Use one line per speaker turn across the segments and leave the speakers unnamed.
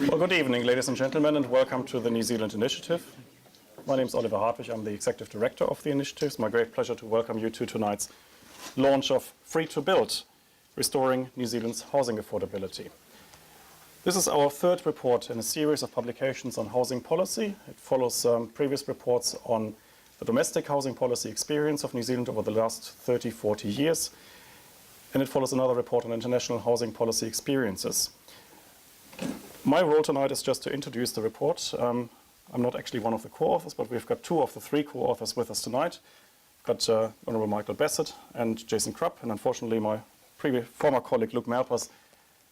Well, good evening, ladies and gentlemen, and welcome to the New Zealand Initiative. My name is Oliver Hartwig. I'm the Executive Director of the initiative. It's my great pleasure to welcome you to tonight's launch of Free to Build, Restoring New Zealand's Housing Affordability. This is our third report in a series of publications on housing policy. It follows previous reports on the domestic housing policy experience of New Zealand over the last 30-40 years. And it follows another report on international housing policy experiences. My role tonight is just to introduce the report. I'm not actually one of the co-authors, but we've got two of the three co-authors with us tonight. We've got Honourable Michael Bassett and Jason Krupp, and unfortunately my former colleague Luke Malpass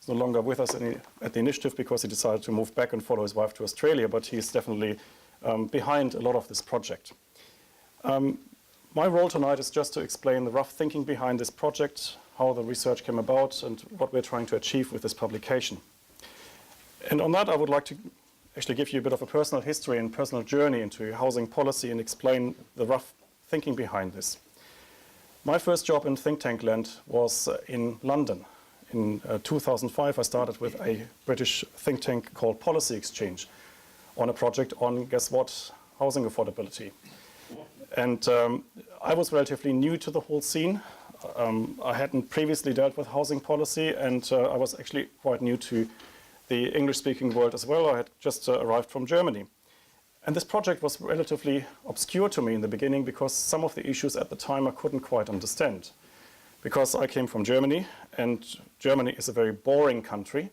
is no longer with us at the initiative because he decided to move back and follow his wife to Australia, but he's definitely behind a lot of this project. My role tonight is just to explain the rough thinking behind this project, how the research came about, and what we're trying to achieve with this publication. And on that, I would like to actually give you a bit of a personal history and personal journey into housing policy and explain the rough thinking behind this. My first job in think tank land was in London. In 2005, I started with a British think tank called Policy Exchange on a project on, guess what, housing affordability. And I was relatively new to the whole scene. I hadn't previously dealt with housing policy, and I was actually quite new to the English-speaking world as well. I had just arrived from Germany. And this project was relatively obscure to me in the beginning because some of the issues at the time I couldn't quite understand. Because I came from Germany, and Germany is a very boring country,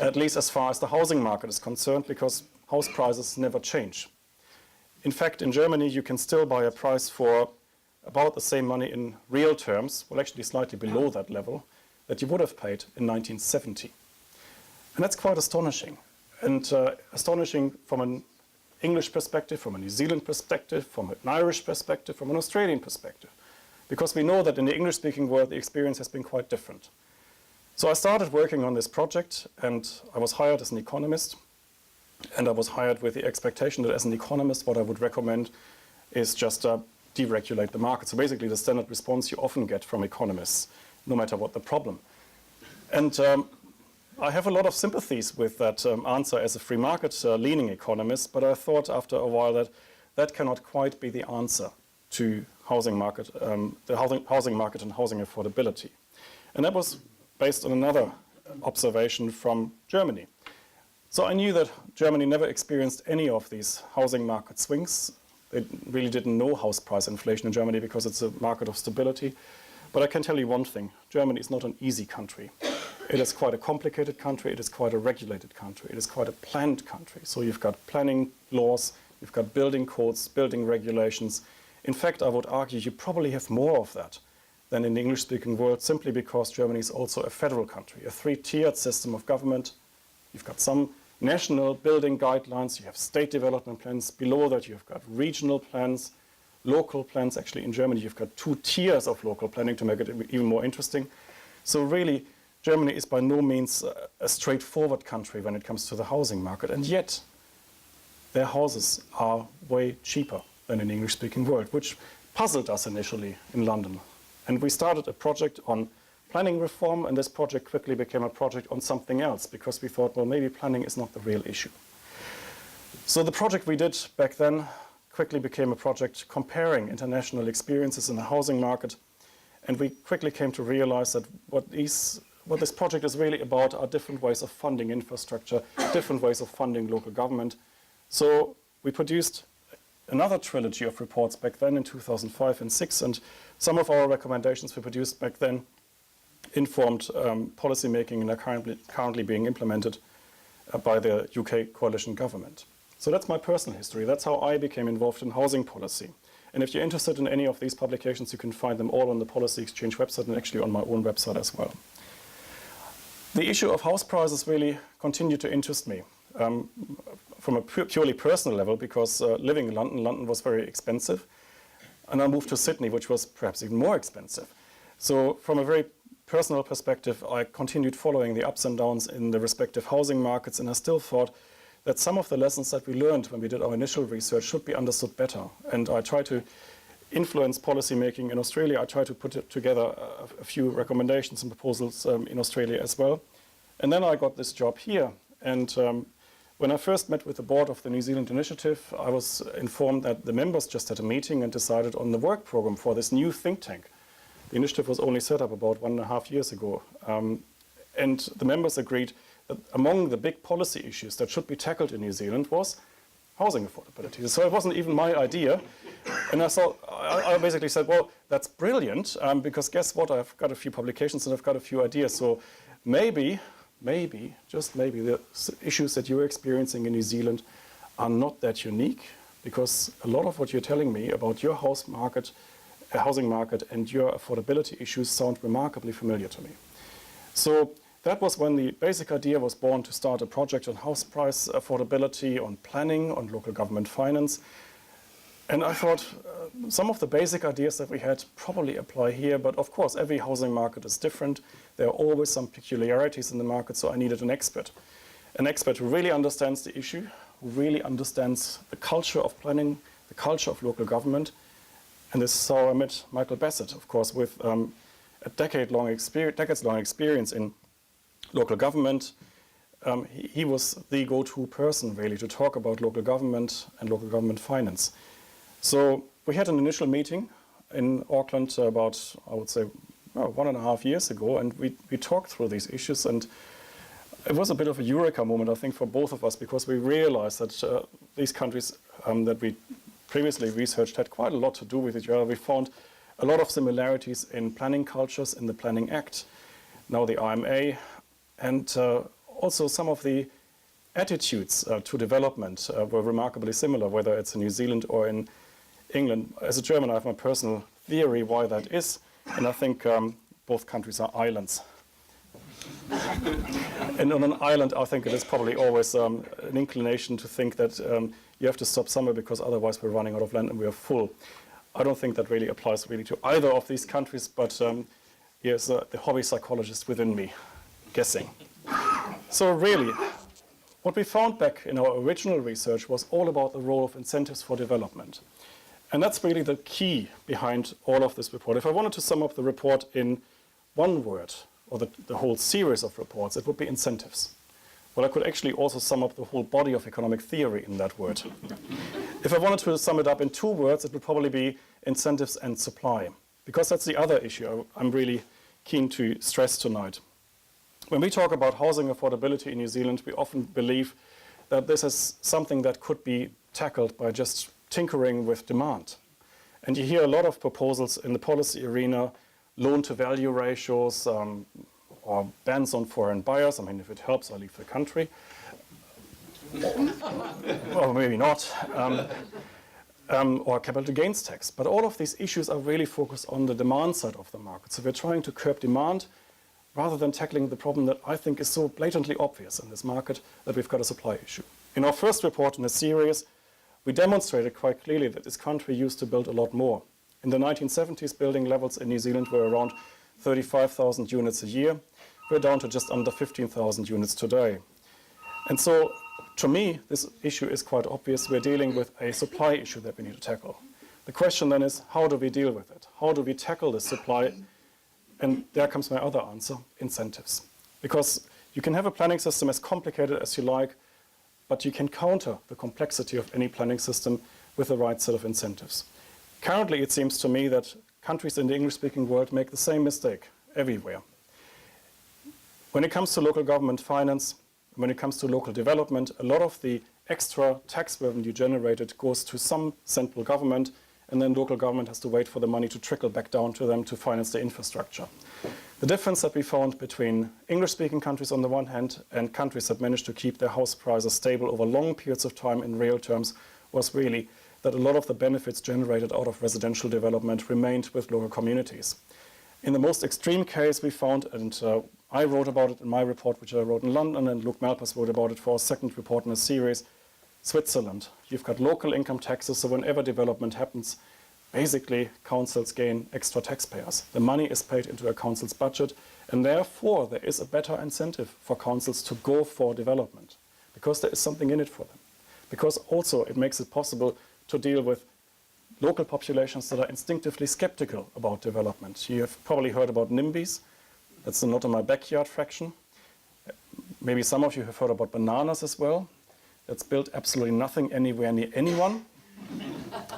at least as far as the housing market is concerned, because house prices never change. In fact, in Germany, you can still buy a price for about the same money in real terms, well, actually slightly below that level, that you would have paid in 1970. And that's quite astonishing. And astonishing from an English perspective, from a New Zealand perspective, from an Irish perspective, from an Australian perspective. Because we know that in the English-speaking world, the experience has been quite different. So I started working on this project, and I was hired as an economist. And I was hired with the expectation that as an economist, what I would recommend is just deregulate the market. So basically the standard response you often get from economists, no matter what the problem. And I have a lot of sympathies with that answer as a free market leaning economist, but I thought after a while that that cannot quite be the answer to housing market, the housing market and housing affordability. And that was based on another observation from Germany. So I knew that Germany never experienced any of these housing market swings. They really didn't know house price inflation in Germany because it's a market of stability. But I can tell you one thing, Germany is not an easy country. It is quite a complicated country, it is quite a regulated country, it is quite a planned country. So you've got planning laws, you've got building codes, building regulations. In fact, I would argue you probably have more of that than in the English-speaking world, simply because Germany is also a federal country, a three-tiered system of government. You've got some national building guidelines, you have state development plans. Below that, you've got regional plans, local plans. Actually, in Germany, you've got two tiers of local planning to make it even more interesting. So really, Germany is by no means a straightforward country when it comes to the housing market. And yet, their houses are way cheaper than in the English-speaking world, which puzzled us initially in London. And we started a project on planning reform, and this project quickly became a project on something else because we thought, well, maybe planning is not the real issue. So the project we did back then quickly became a project comparing international experiences in the housing market, and we quickly came to realize that what this project is really about are different ways of funding infrastructure, different ways of funding local government. So we produced another trilogy of reports back then in 2005 and 2006, and some of our recommendations we produced back then informed policy making and are currently being implemented by the UK coalition government. So that's my personal history. That's how I became involved in housing policy. And if you're interested in any of these publications, you can find them all on the Policy Exchange website and actually on my own website as well. The issue of house prices really continued to interest me from a purely personal level because living in London was very expensive. And I moved to Sydney, which was perhaps even more expensive. So from a very personal perspective, I continued following the ups and downs in the respective housing markets, and I still thought that some of the lessons that we learned when we did our initial research should be understood better. And I tried to influence policy making in Australia. I tried to put together a few recommendations and proposals in Australia as well. And then I got this job here. And when I first met with the board of the New Zealand initiative, I was informed that the members just had a meeting and decided on the work program for this new think tank. The initiative was only set up about 1.5 years ago. And the members agreed that among the big policy issues that should be tackled in New Zealand was housing affordability. So it wasn't even my idea. And I basically said, well, that's brilliant, because guess what? I've got a few publications and I've got a few ideas. So maybe, just maybe, the issues that you're experiencing in New Zealand are not that unique, because a lot of what you're telling me about your housing market and your affordability issues sound remarkably familiar to me. So that was when the basic idea was born to start a project on house price affordability, on planning, on local government finance. And I thought some of the basic ideas that we had probably apply here, but of course every housing market is different. There are always some peculiarities in the market, so I needed an expert who really understands the issue, who really understands the culture of planning, the culture of local government. And this is how I met Michael Bassett, of course, with a decades-long experience in local government. He was the go-to person, really, to talk about local government and local government finance. So we had an initial meeting in Auckland about, I would say, 1.5 years ago, and we talked through these issues. And it was a bit of a eureka moment, I think, for both of us, because we realized that these countries that we previously researched had quite a lot to do with each other. We found a lot of similarities in planning cultures, in the Planning Act, now the IMA, and also some of the attitudes to development were remarkably similar, whether it's in New Zealand or in England. As a German, I have my personal theory why that is, and I think both countries are islands. And on an island, I think it is probably always an inclination to think that you have to stop somewhere because otherwise we're running out of land and we are full. I don't think that really applies really to either of these countries, but here's the hobby psychologist within me guessing. So really, what we found back in our original research was all about the role of incentives for development. And that's really the key behind all of this report. If I wanted to sum up the report in one word, or the whole series of reports, it would be incentives. Well, I could actually also sum up the whole body of economic theory in that word. If I wanted to sum it up in 2 words, it would probably be incentives and supply, because that's the other issue I'm really keen to stress tonight. When we talk about housing affordability in New Zealand, we often believe that this is something that could be tackled by just tinkering with demand. And you hear a lot of proposals in the policy arena, loan-to-value ratios, or bans on foreign buyers. I mean, if it helps, I'll leave the country. Or maybe not. Or capital gains tax. But all of these issues are really focused on the demand side of the market. So we're trying to curb demand rather than tackling the problem that I think is so blatantly obvious in this market, that we've got a supply issue. In our first report in the series, we demonstrated quite clearly that this country used to build a lot more. In the 1970s, building levels in New Zealand were around 35,000 units a year. We're down to just under 15,000 units today. And so, to me, this issue is quite obvious. We're dealing with a supply issue that we need to tackle. The question then is, how do we deal with it? How do we tackle this supply? And there comes my other answer, incentives. Because you can have a planning system as complicated as you like, but you can counter the complexity of any planning system with the right set of incentives. Currently, it seems to me that countries in the English-speaking world make the same mistake everywhere. When it comes to local government finance, when it comes to local development, a lot of the extra tax revenue generated goes to some central government, and then local government has to wait for the money to trickle back down to them to finance the infrastructure. The difference that we found between English-speaking countries on the one hand and countries that managed to keep their house prices stable over long periods of time in real terms was really that a lot of the benefits generated out of residential development remained with local communities. In the most extreme case we found, and I wrote about it in my report, which I wrote in London, and Luke Malpass wrote about it for our second report in a series, Switzerland. You've got local income taxes, so whenever development happens, basically councils gain extra taxpayers. The money is paid into a council's budget, and therefore there is a better incentive for councils to go for development, because there is something in it for them. Because also it makes it possible to deal with local populations that are instinctively skeptical about development. You have probably heard about NIMBYs. That's the not in my backyard fraction. maybe some of you have heard about bananas as well. That's built absolutely nothing anywhere near anyone.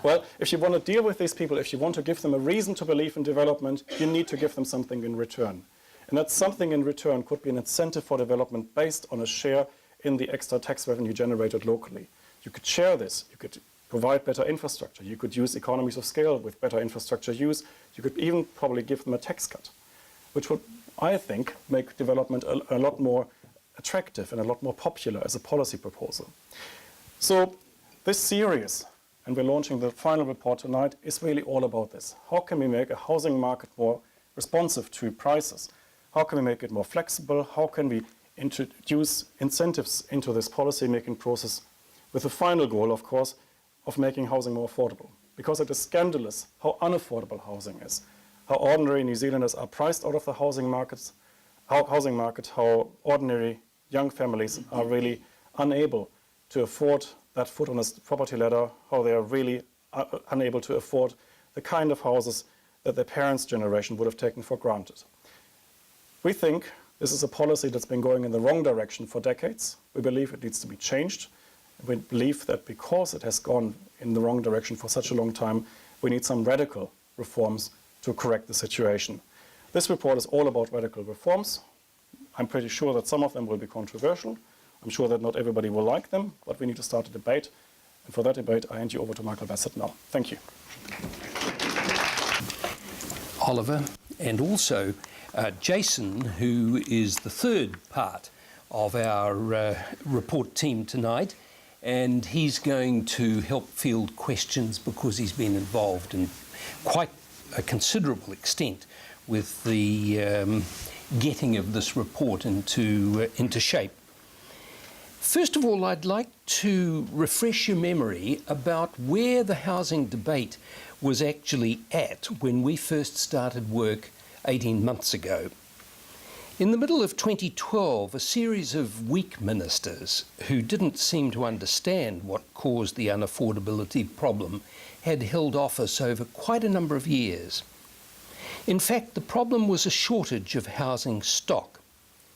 Well, if you want to deal with these people, if you want to give them a reason to believe in development, you need to give them something in return. And that something in return could be an incentive for development based on a share in the extra tax revenue generated locally. You could share this. You could provide better infrastructure. You could use economies of scale with better infrastructure use. You could even probably give them a tax cut, which would, I think, make development a lot more attractive and a lot more popular as a policy proposal. So this series, and we're launching the final report tonight, is really all about this. How can we make a housing market more responsive to prices? How can we make it more flexible? How can we introduce incentives into this policy-making process with the final goal, of course, of making housing more affordable? Because it is scandalous how unaffordable housing is, how ordinary New Zealanders are priced out of the housing market, how ordinary young families are really unable to afford that foot on a property ladder, how they are really unable to afford the kind of houses that their parents' generation would have taken for granted. We think this is a policy that's been going in the wrong direction for decades. We believe it needs to be changed. We believe that because it has gone in the wrong direction for such a long time, we need some radical reforms to correct the situation. This report is all about radical reforms. I'm pretty sure that some of them will be controversial. I'm sure that not everybody will like them, but we need to start a debate. And for that debate, I hand you over to Michael Bassett now. Thank you.
Oliver, and also Jason, who is the third part of our report team tonight, and he's going to help field questions because he's been involved in quite a considerable extent with the getting of this report into shape. First of all, I'd like to refresh your memory about where the housing debate was actually at when we first started work 18 months ago. In the middle of 2012, a series of weak ministers who didn't seem to understand what caused the unaffordability problem had held office over quite a number of years. In fact, the problem was a shortage of housing stock.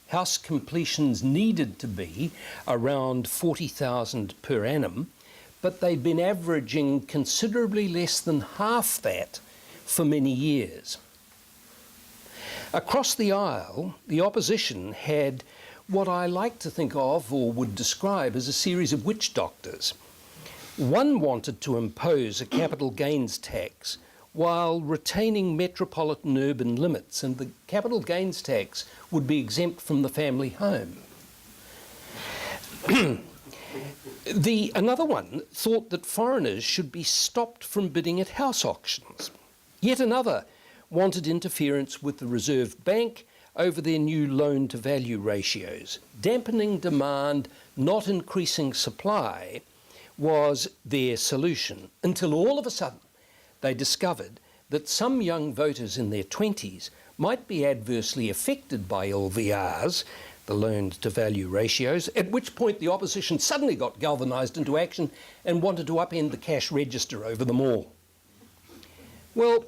House completions needed to be around 40,000 per annum, but they'd been averaging considerably less than half that for many years. Across the aisle, the opposition had what I like to think of or would describe as a series of witch doctors. One wanted to impose a capital gains tax while retaining metropolitan urban limits, and the capital gains tax would be exempt from the family home. Another one thought that foreigners should be stopped from bidding at house auctions. Yet another wanted interference with the Reserve Bank over their new loan-to-value ratios. Dampening demand, not increasing supply, was their solution, until all of a sudden they discovered that some young voters in their 20s might be adversely affected by LVRs, the loan-to-value ratios, at which point the opposition suddenly got galvanised into action and wanted to upend the cash register over them all. Well,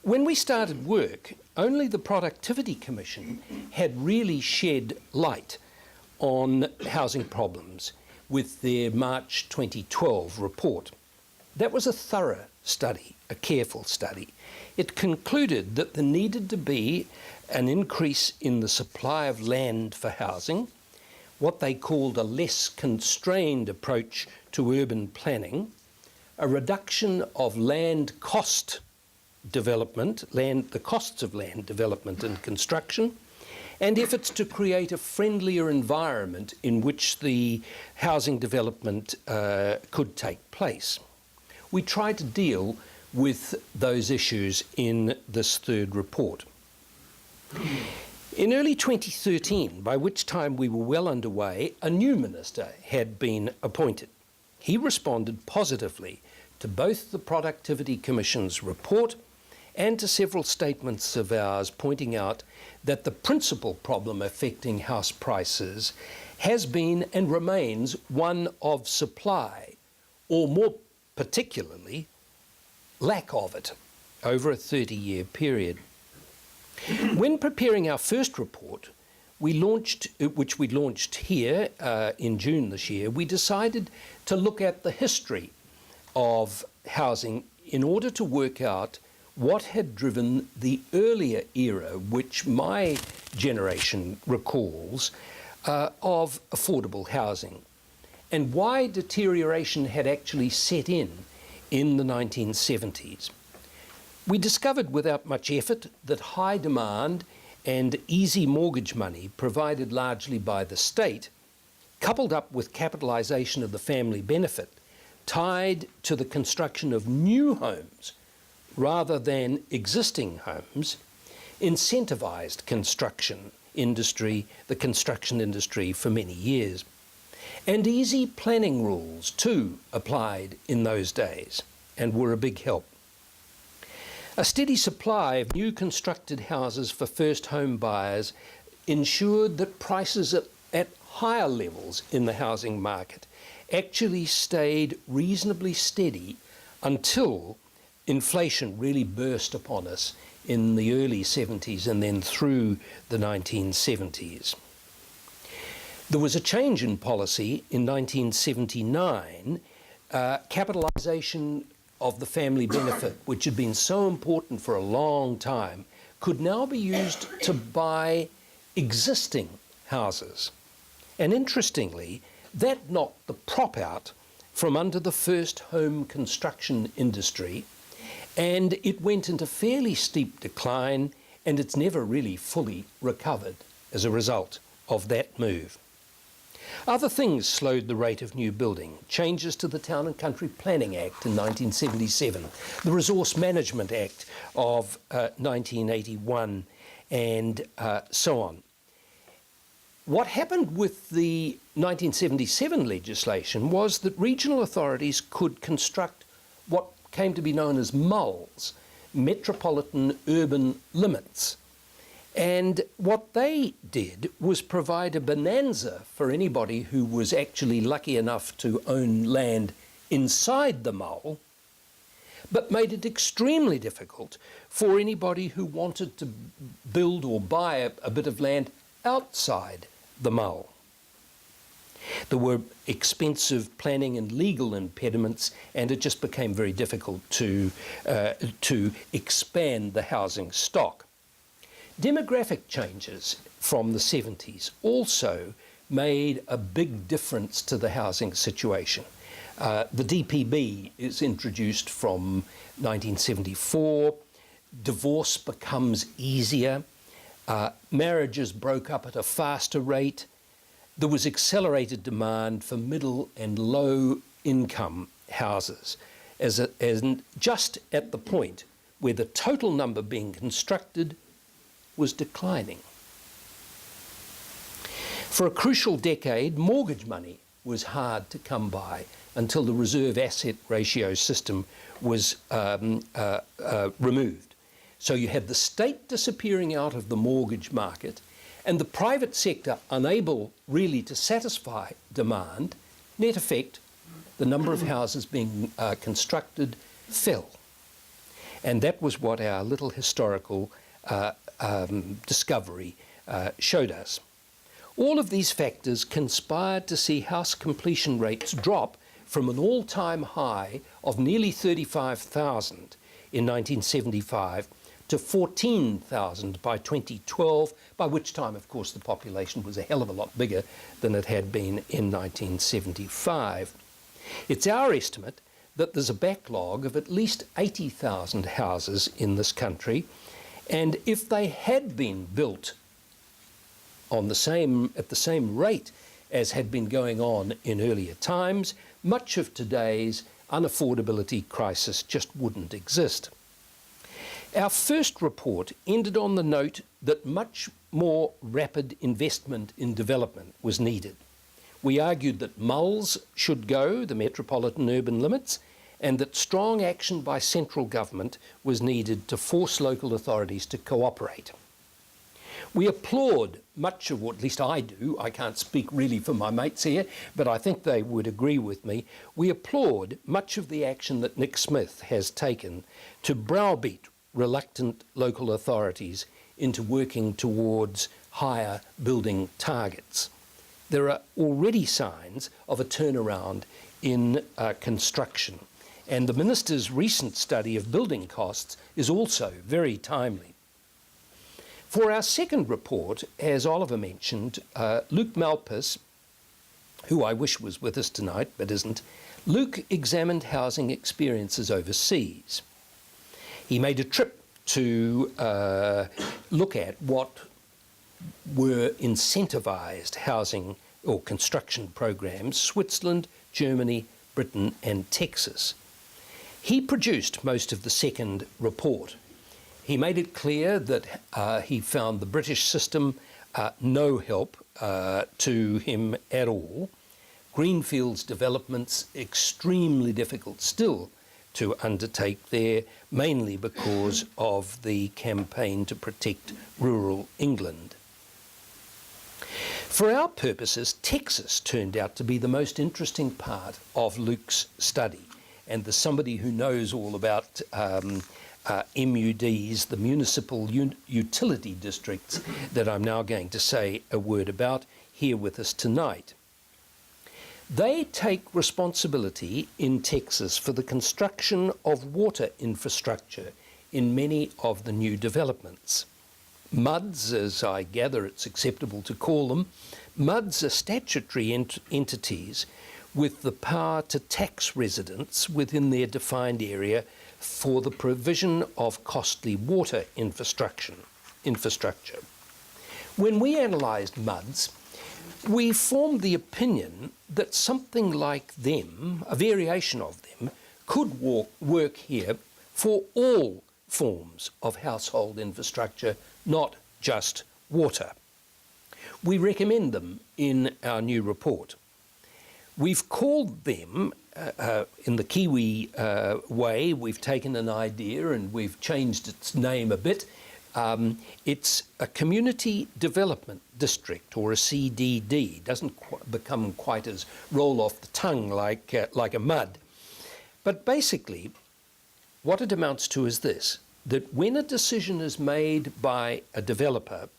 when we started work, only the Productivity Commission had really shed light on housing problems with their March 2012 report. That was a thorough study, a careful study. It concluded that there needed to be an increase in the supply of land for housing, what they called a less constrained approach to urban planning, a reduction of land cost development, the costs of land development and construction, and efforts to create a friendlier environment in which the housing development could take place. We tried to deal with those issues in this third report. In early 2013, by which time we were well underway, a new minister had been appointed. He responded positively to both the Productivity Commission's report and to several statements of ours pointing out that the principal problem affecting house prices has been and remains one of supply, or more particularly, lack of it, over a 30-year period. When preparing our first report, which we launched here in June this year, we decided to look at the history of housing in order to work out what had driven the earlier era, which my generation recalls, of affordable housing, and why deterioration had actually set in the 1970s. We discovered without much effort that high demand and easy mortgage money provided largely by the state, coupled up with capitalisation of the family benefit, tied to the construction of new homes rather than existing homes, incentivised the construction industry for many years. And easy planning rules too applied in those days and were a big help. A steady supply of new constructed houses for first home buyers ensured that prices at higher levels in the housing market actually stayed reasonably steady until inflation really burst upon us in the early 70s and then through the 1970s. There was a change in policy in 1979, capitalisation of the family benefit, which had been so important for a long time, could now be used to buy existing houses. And interestingly, that knocked the prop out from under the first home construction industry, and it went into fairly steep decline, and it's never really fully recovered as a result of that move. Other things slowed the rate of new building: changes to the Town and Country Planning Act in 1977, the Resource Management Act of 1981, and so on. What happened with the 1977 legislation was that regional authorities could construct what came to be known as MULs, Metropolitan Urban Limits. And what they did was provide a bonanza for anybody who was actually lucky enough to own land inside the MUL, but made it extremely difficult for anybody who wanted to build or buy a bit of land outside the MUL. There were expensive planning and legal impediments, and it just became very difficult to expand the housing stock. Demographic changes from the 70s also made a big difference to the housing situation. The DPB is introduced from 1974. Divorce becomes easier. Marriages broke up at a faster rate. There was accelerated demand for middle and low income houses, as just at the point where the total number being constructed was declining. For a crucial decade, mortgage money was hard to come by until the reserve asset ratio system was removed. So you had the state disappearing out of the mortgage market and the private sector unable really to satisfy demand. Net effect, the number of houses being constructed fell. And that was what our little historical discovery showed us. All of these factors conspired to see house completion rates drop from an all-time high of nearly 35,000 in 1975 to 14,000 by 2012, by which time, of course, the population was a hell of a lot bigger than it had been in 1975. It's our estimate that there's a backlog of at least 80,000 houses in this country, and if they had been built at the same rate as had been going on in earlier times, much of today's unaffordability crisis just wouldn't exist. Our first report ended on the note that much more rapid investment in development was needed. We argued that MULs should go, the Metropolitan Urban Limits, and that strong action by central government was needed to force local authorities to cooperate. We applaud much of what, at least I do, I can't speak really for my mates here, but I think they would agree with me. We applaud much of the action that Nick Smith has taken to browbeat reluctant local authorities into working towards higher building targets. There are already signs of a turnaround in construction, and the Minister's recent study of building costs is also very timely. For our second report, as Oliver mentioned, Luke Malpass, who I wish was with us tonight but isn't, Luke examined housing experiences overseas. He made a trip to look at what were incentivised housing or construction programs: Switzerland, Germany, Britain and Texas. He produced most of the second report. He made it clear that he found the British system no help to him at all. Greenfields developments extremely difficult still to undertake there, mainly because of the campaign to protect rural England. For our purposes, Texas turned out to be the most interesting part of Luke's study, and there's somebody who knows all about MUDs, the municipal utility districts, that I'm now going to say a word about here with us tonight. They take responsibility in Texas for the construction of water infrastructure in many of the new developments. MUDs, as I gather it's acceptable to call them, MUDs are statutory entities with the power to tax residents within their defined area for the provision of costly water infrastructure. When we analysed MUDs, we formed the opinion that something like them, a variation of them, could work here for all forms of household infrastructure, not just water. We recommend them in our new report. We've called them, in the Kiwi way, we've taken an idea and we've changed its name a bit. It's a community development district, or a CDD. Doesn't become quite as roll off the tongue like a MUD. But basically, what it amounts to is this: that when a decision is made by a developer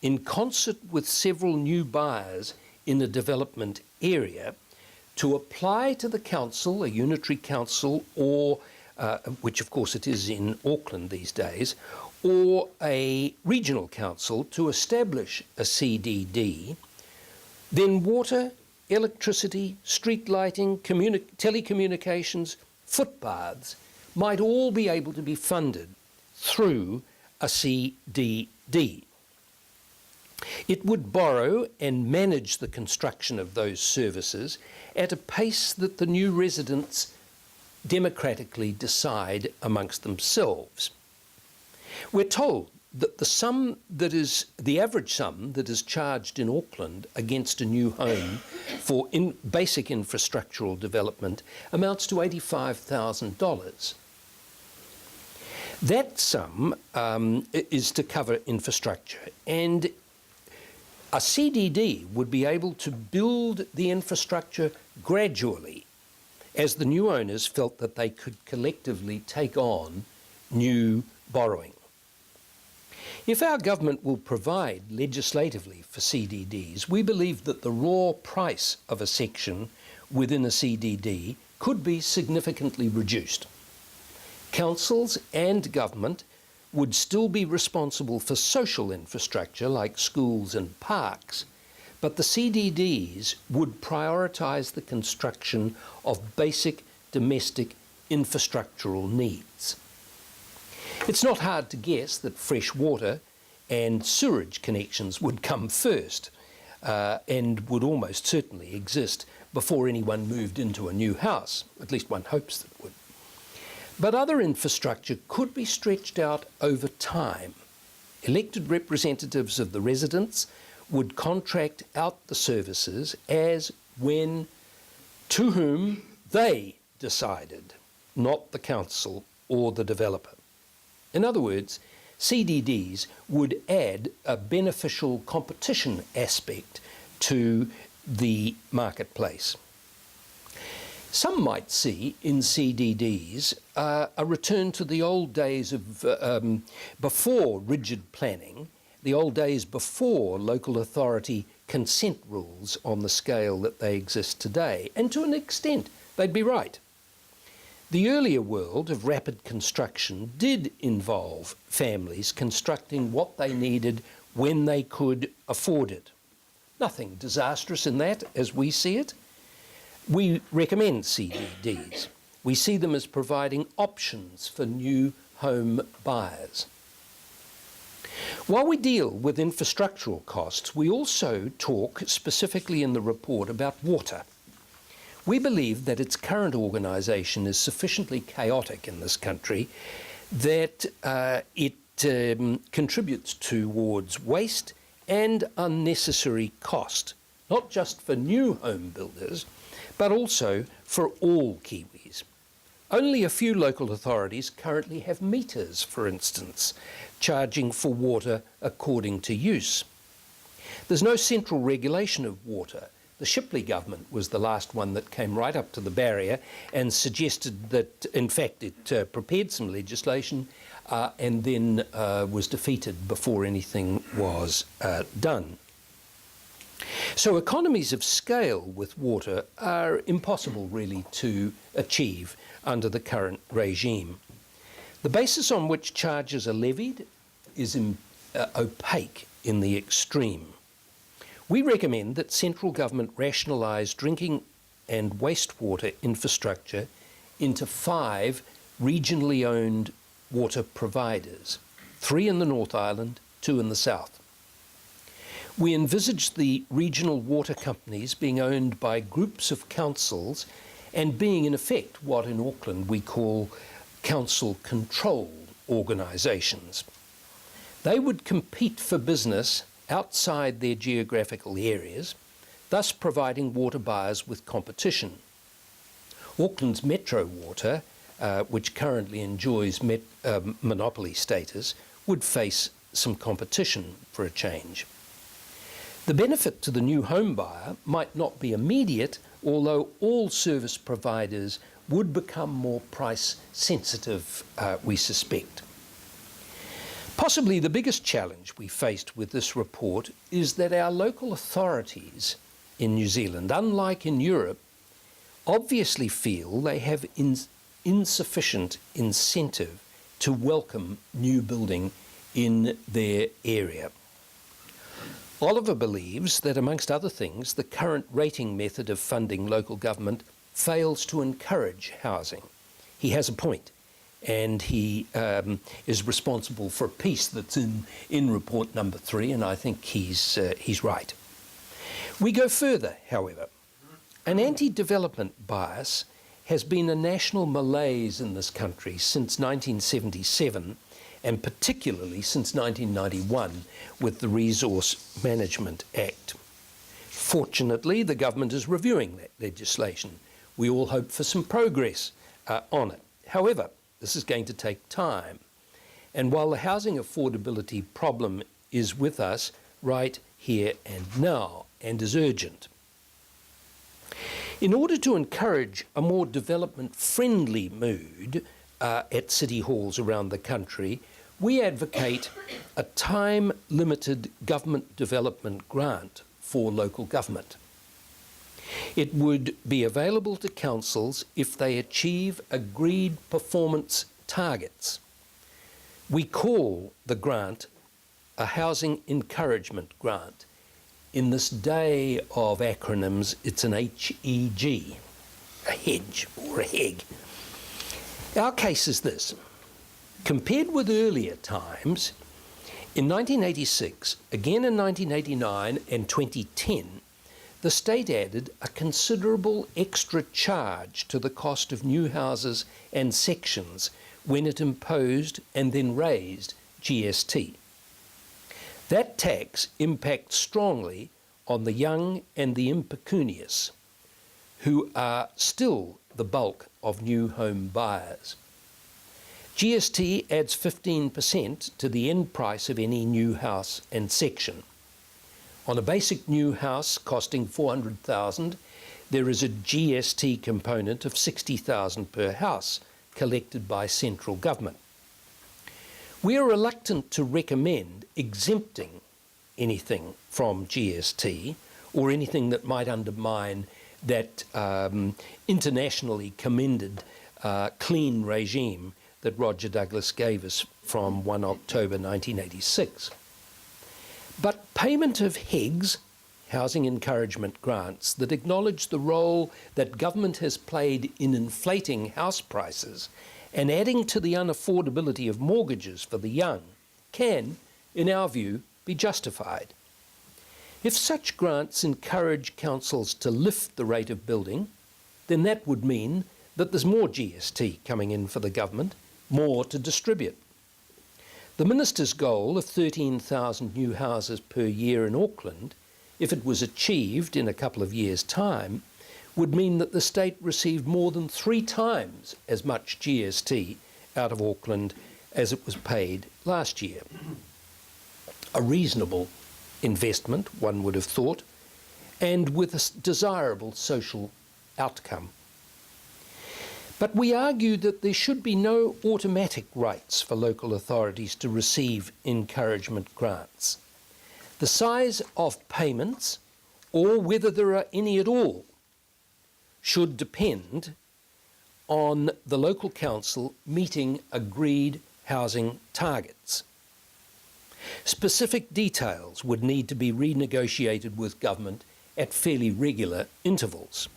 in concert with several new buyers in a development area, to apply to the council, a unitary council, or which of course it is in Auckland these days, or a regional council to establish a CDD, then water, electricity, street lighting, telecommunications, footpaths might all be able to be funded through a CDD. It would borrow and manage the construction of those services at a pace that the new residents democratically decide amongst themselves. We're told that the average sum that is charged in Auckland against a new home for basic infrastructural development amounts to $85,000. That sum is to cover infrastructure, and a CDD would be able to build the infrastructure gradually as the new owners felt that they could collectively take on new borrowing. If our government will provide legislatively for CDDs, we believe that the raw price of a section within a CDD could be significantly reduced. Councils and government would still be responsible for social infrastructure like schools and parks, but the CDDs would prioritise the construction of basic domestic infrastructural needs. It's not hard to guess that fresh water and sewerage connections would come first and would almost certainly exist before anyone moved into a new house. At least one hopes that would. But other infrastructure could be stretched out over time. Elected representatives of the residents would contract out the services as, when, to whom they decided, not the council or the developer. In other words, CDDs would add a beneficial competition aspect to the marketplace. Some might see in CDDs a return to the old days of before rigid planning, the old days before local authority consent rules on the scale that they exist today. And to an extent, they'd be right. The earlier world of rapid construction did involve families constructing what they needed when they could afford it. Nothing disastrous in that as we see it. We recommend CDDs. We see them as providing options for new home buyers. While we deal with infrastructural costs, we also talk specifically in the report about water. We believe that its current organisation is sufficiently chaotic in this country that it contributes towards waste and unnecessary cost, not just for new home builders, but also for all Kiwis. Only a few local authorities currently have meters, for instance, charging for water according to use. There's no central regulation of water. The Shipley government was the last one that came right up to the barrier and suggested that, in fact, it prepared some legislation and then was defeated before anything was done. So economies of scale with water are impossible really to achieve under the current regime. The basis on which charges are levied is opaque in the extreme. We recommend that central government rationalise drinking and wastewater infrastructure into 5 regionally owned water providers, 3 in the North Island, 2 in the South. We envisage the regional water companies being owned by groups of councils and being in effect what in Auckland we call council control organisations. They would compete for business outside their geographical areas, thus providing water buyers with competition. Auckland's Metro Water, which currently enjoys monopoly status, would face some competition for a change. The benefit to the new home buyer might not be immediate, although all service providers would become more price sensitive, we suspect. Possibly the biggest challenge we faced with this report is that our local authorities in New Zealand, unlike in Europe, obviously feel they have insufficient incentive to welcome new building in their area. Oliver believes that, amongst other things, the current rating method of funding local government fails to encourage housing. He has a point, and he is responsible for a piece that's in report number 3, and I think he's right. We go further, however. An anti-development bias has been a national malaise in this country since 1977, and particularly since 1991 with the Resource Management Act. Fortunately, the government is reviewing that legislation. We all hope for some progress on it. However, this is going to take time. And while the housing affordability problem is with us right here and now and is urgent, in order to encourage a more development-friendly mood at city halls around the country, we advocate a time-limited government development grant for local government. It would be available to councils if they achieve agreed performance targets. We call the grant a housing encouragement grant. In this day of acronyms, it's an HEG, a hedge or a HEG. Our case is this. Compared with earlier times, in 1986, again in 1989 and 2010, the state added a considerable extra charge to the cost of new houses and sections when it imposed and then raised GST. That tax impacts strongly on the young and the impecunious, who are still the bulk of new home buyers. GST adds 15% to the end price of any new house and section. On a basic new house costing $400,000, there is a GST component of $60,000 per house collected by central government. We are reluctant to recommend exempting anything from GST or anything that might undermine that internationally commended clean regime that Roger Douglas gave us from 1 October 1986. But payment of HEGs, housing encouragement grants, that acknowledge the role that government has played in inflating house prices and adding to the unaffordability of mortgages for the young, can, in our view, be justified. If such grants encourage councils to lift the rate of building, then that would mean that there's more GST coming in for the government, more to distribute. The Minister's goal of 13,000 new houses per year in Auckland, if it was achieved in a couple of years' time, would mean that the state received more than 3 times as much GST out of Auckland as it was paid last year. A reasonable investment, one would have thought, and with a desirable social outcome. But we argue that there should be no automatic rights for local authorities to receive encouragement grants. The size of payments, or whether there are any at all, should depend on the local council meeting agreed housing targets. Specific details would need to be renegotiated with government at fairly regular intervals.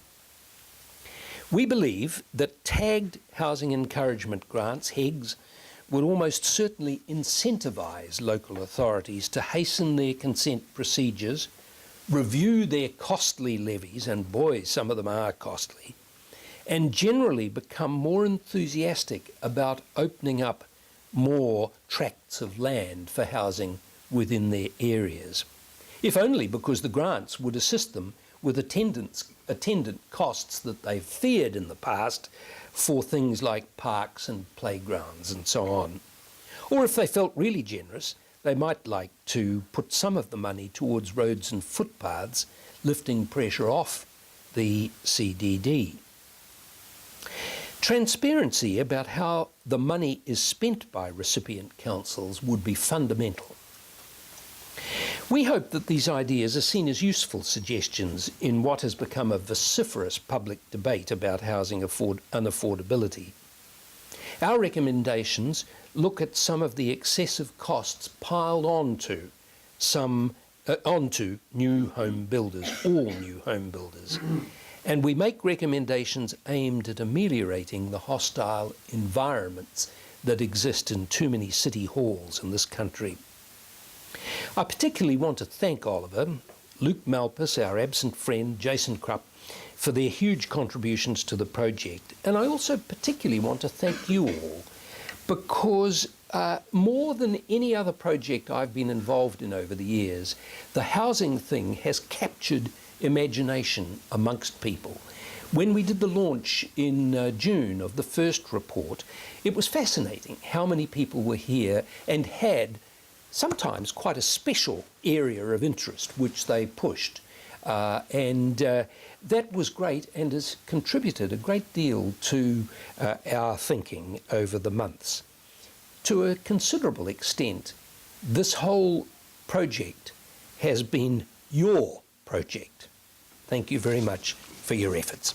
We believe that tagged housing encouragement grants, HEGs, would almost certainly incentivise local authorities to hasten their consent procedures, review their costly levies, and boy, some of them are costly, and generally become more enthusiastic about opening up more tracts of land for housing within their areas, if only because the grants would assist them with attendant costs that they've feared in the past for things like parks and playgrounds and so on. Or if they felt really generous, they might like to put some of the money towards roads and footpaths, lifting pressure off the CDD. Transparency about how the money is spent by recipient councils would be fundamental. We hope that these ideas are seen as useful suggestions in what has become a vociferous public debate about housing unaffordability. Our recommendations look at some of the excessive costs piled onto new home builders, all new home builders, and we make recommendations aimed at ameliorating the hostile environments that exist in too many city halls in this country. I particularly want to thank Oliver, Luke Malpass, our absent friend, Jason Krupp, for their huge contributions to the project. And I also particularly want to thank you all, because more than any other project I've been involved in over the years, the housing thing has captured imagination amongst people. When we did the launch in June of the first report, it was fascinating how many people were here and had sometimes quite a special area of interest which they pushed. That was great and has contributed a great deal to our thinking over the months. To a considerable extent, this whole project has been your project. Thank you very much for your efforts.